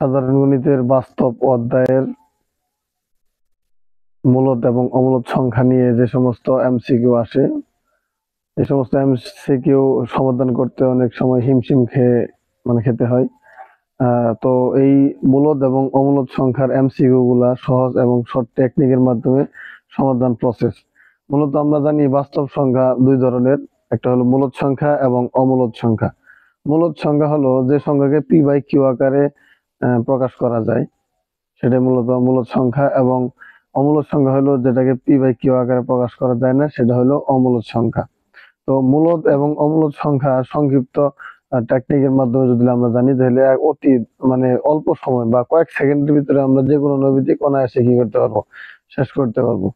সাধারণ গণিতের বাস্তব অধ্যায়ের মূলদ এবং অমূলদ সংখ্যা নিয়ে যে সমস্ত এমসিকিউ আসে, এই সমস্ত এমসিকিউ সমাধান করতে অনেক সময় হিমশিম খেতে হয়। তো এই মূলদ এবং অমূলদ সংখ্যার এমসিকিউ গুলা সহজ এবং শর্ট টেকনিকের মাধ্যমে সমাধান প্রসেস। মূলত আমরা জানি বাস্তব সংখ্যা দুই ধরনের, একটা হলো মূলদ সংখ্যা এবং অমূলদ সংখ্যা। মূলদ সংখ্যা হলো যে সংখ্যাকে পি বাই কিউ আকারে প্রকাশ করা যায়, সেটাই মূলত মূলদ সংখ্যা। এবং অমূলদ সংখ্যা হলো যেটাকে পি বাই কিউ আকারে প্রকাশ করা যায় না, সেটা হলো অমূলদ সংখ্যা। তো মূলদ এবং অমূলদ সংখ্যা সংক্ষিপ্ত টেকনিকের মাধ্যমে যদি আমরা জানি, তাহলে অতি অল্প সময় বা কয়েক সেকেন্ডের ভিতরে আমরা যে কোনো নৈমিত্তিক অনায়াসে কি করতে পারবো, শেষ করতে পারবো।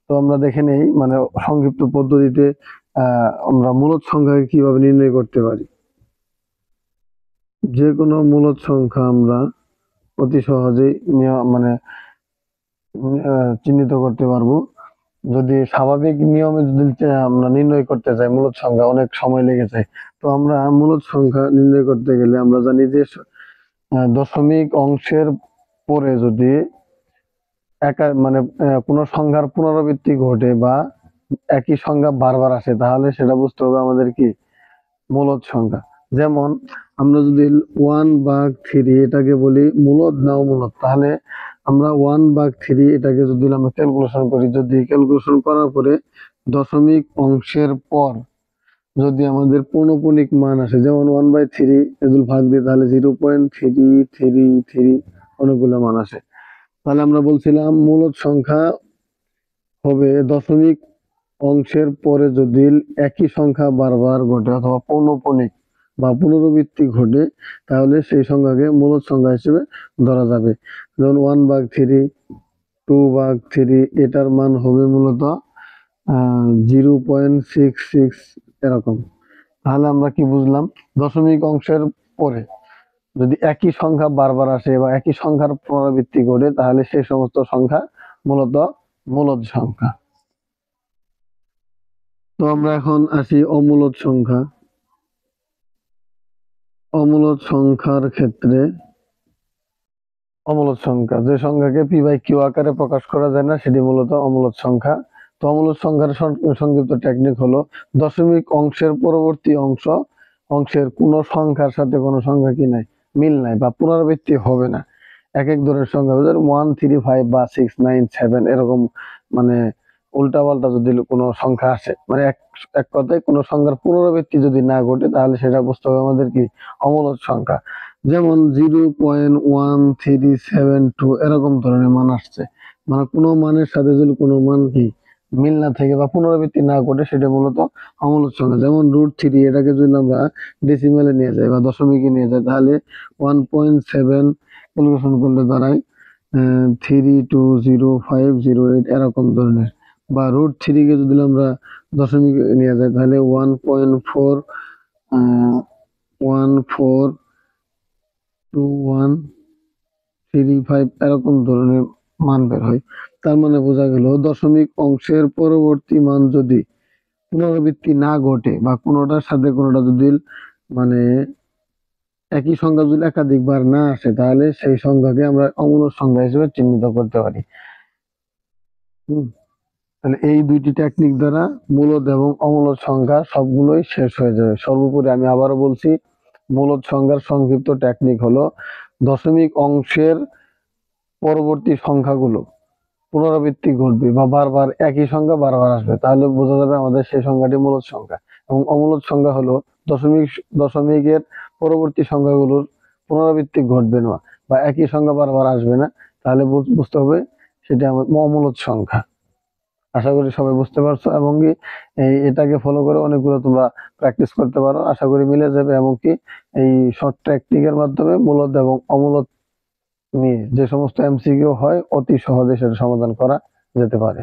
তো আমরা দেখে নেই সংক্ষিপ্ত পদ্ধতিতে আমরা মূলদ সংখ্যাকে কিভাবে নির্ণয় করতে পারি। যে কোনো মূলদ সংখ্যা আমরা অতি সহজেই চিহ্নিত করতে পারবো। যদি স্বাভাবিক নিয়মে যদি আমরা নির্ণয় করতে চাই মূলদ সংখ্যা, অনেক সময় লেগে যায়। তো আমরা মূলদ সংখ্যা নির্ণয় করতে গেলে আমরা জানি যে দশমিক অংশের পরে যদি কোনো সংখ্যার পুনরাবৃত্তি ঘটে বা একই সংখ্যা বারবার আসে, তাহলে সেটা বুঝতে হবে আমাদের কি মূলদ সংখ্যা। যেমন আমরা যদি 1/3 এটাকে বলি মূলদ না অমূলদ, তাহলে আমরা 1/3 এটাকে যদি আমরা ক্যালকুলেশন করি, যদি ক্যালকুলেশন করার পরে দশমিক অংশের পর যদি আমাদের পৌনঃপুনিক মান আসে, যেমন 1/3 এগুলো ভাগ দিই, তাহলে 0.333 অনেকগুলো মান আসে, তাহলে আমরা বলছিলাম মূলদ সংখ্যা হবে দশমিক অংশের পরে যদি একই সংখ্যা বারবার ঘটে অথবা পৌনঃপুনিক বা পুনরাবৃত্তি ঘটে, তাহলে সেই সংখ্যাকে মূলদ সংখ্যা হিসেবে ধরা যাবে। যেমন 1/3, 2/3 এটার মান হবে মূলত 0.66 এরকম। তাহলে আমরা কি বুঝলাম, দশমিক অংশের পরে যদি একই সংখ্যা বারবার আসে বা একই সংখ্যার পুনরাবৃত্তি ঘটে, তাহলে সেই সমস্ত সংখ্যা মূলত মূলদ সংখ্যা। তো আমরা এখন আসি অমূলদ সংখ্যা। অমূলদ সংখ্যার ক্ষেত্রে অমূলদ সংখ্যা যে সংখ্যাকে পি বাই কিউ আকারে প্রকাশ করা যায় না, সেটি মূলত অমূলদ সংখ্যা। তো অমূলদ সংখ্যার সংক্ষিপ্ত টেকনিক হলো দশমিক অংশের পরবর্তী অংশের কোন সংখ্যার সাথে কোনো সংখ্যা কি নাই, মিল নাই বা পুনরাবৃত্তি হবে না। এক ধরনের সংখ্যা 1, 3, 5 বা 6, 9, 7 এরকম উল্টা পাল্টা যদি কোনো সংখ্যা আসে, এক কথায় কোনো সংখ্যার পুনরাবৃত্তি যদি না ঘটে, তাহলে সেটা বুঝতে হবে আমাদের কি অমূলদ সংখ্যা। যেমন 0.1372 এরকম ধরনের মান আসছে, কোনো মানের সাথে যদি কোনো মান কি মিল না থাকে বা পুনরাবৃত্তি না ঘটে, সেটা মূলত অমূলদ সংখ্যা। যেমন √3 এটাকে যদি আমরা ডেসিমেলে নিয়ে যাই বা দশমিকে নিয়ে যাই, তাহলে 1.7 ক্যালকুলেশন করলে দাঁড়ায় 3200508 এরকম ধরনের। বা √3 কে যদি আমরা দশমিক নিয়ে যাই, তাহলে 1.42135 এরকম ধরনের মান বের হয়। তার মানে বোঝা গেল দশমিক অংশের পরবর্তী মান যদি পুনরাবৃত্তি না ঘটে বা কোনোটার সাথে কোনোটা যদি একই সংখ্যা যদি একাধিকবার না আসে, তাহলে সেই সংখ্যাকে আমরা অমূলদ সংখ্যা হিসেবে চিহ্নিত করতে পারি। তাহলে এই দুইটি টেকনিক দ্বারা মূলদ এবং অমূলদ সংখ্যা সবগুলোই শেষ হয়ে যাবে। সর্বোপরি আমি আবারও বলছি, মূলদ সংখ্যার সংক্ষিপ্ত টেকনিক হলো দশমিক অংশের পরবর্তী সংখ্যাগুলো পুনরাবৃত্তি ঘটবে বা বারবার একই সংখ্যা বারবার আসবে, তাহলে বোঝা যাবে আমাদের সেই সংখ্যাটি মূলদ সংখ্যা। এবং অমূলদ সংখ্যা হলো দশমিকের পরবর্তী সংখ্যাগুলোর পুনরাবৃত্তি ঘটবে না বা একই সংখ্যা বারবার আসবে না, তাহলে বুঝতে হবে সেটা অমূলদ সংখ্যা। আশা করি সবাই বুঝতে পারছো, এবং কি এটাকে ফলো করে অনেকগুলো তোমরা প্র্যাকটিস করতে পারো, আশা করি মিলে যাবে। এবং কি এই শর্ট টেকনিকের মাধ্যমে মূলদ এবং অমূলদ নিয়ে যে সমস্ত এমসিকিউ হয়, অতি সহজে সেটা সমাধান করা যেতে পারে।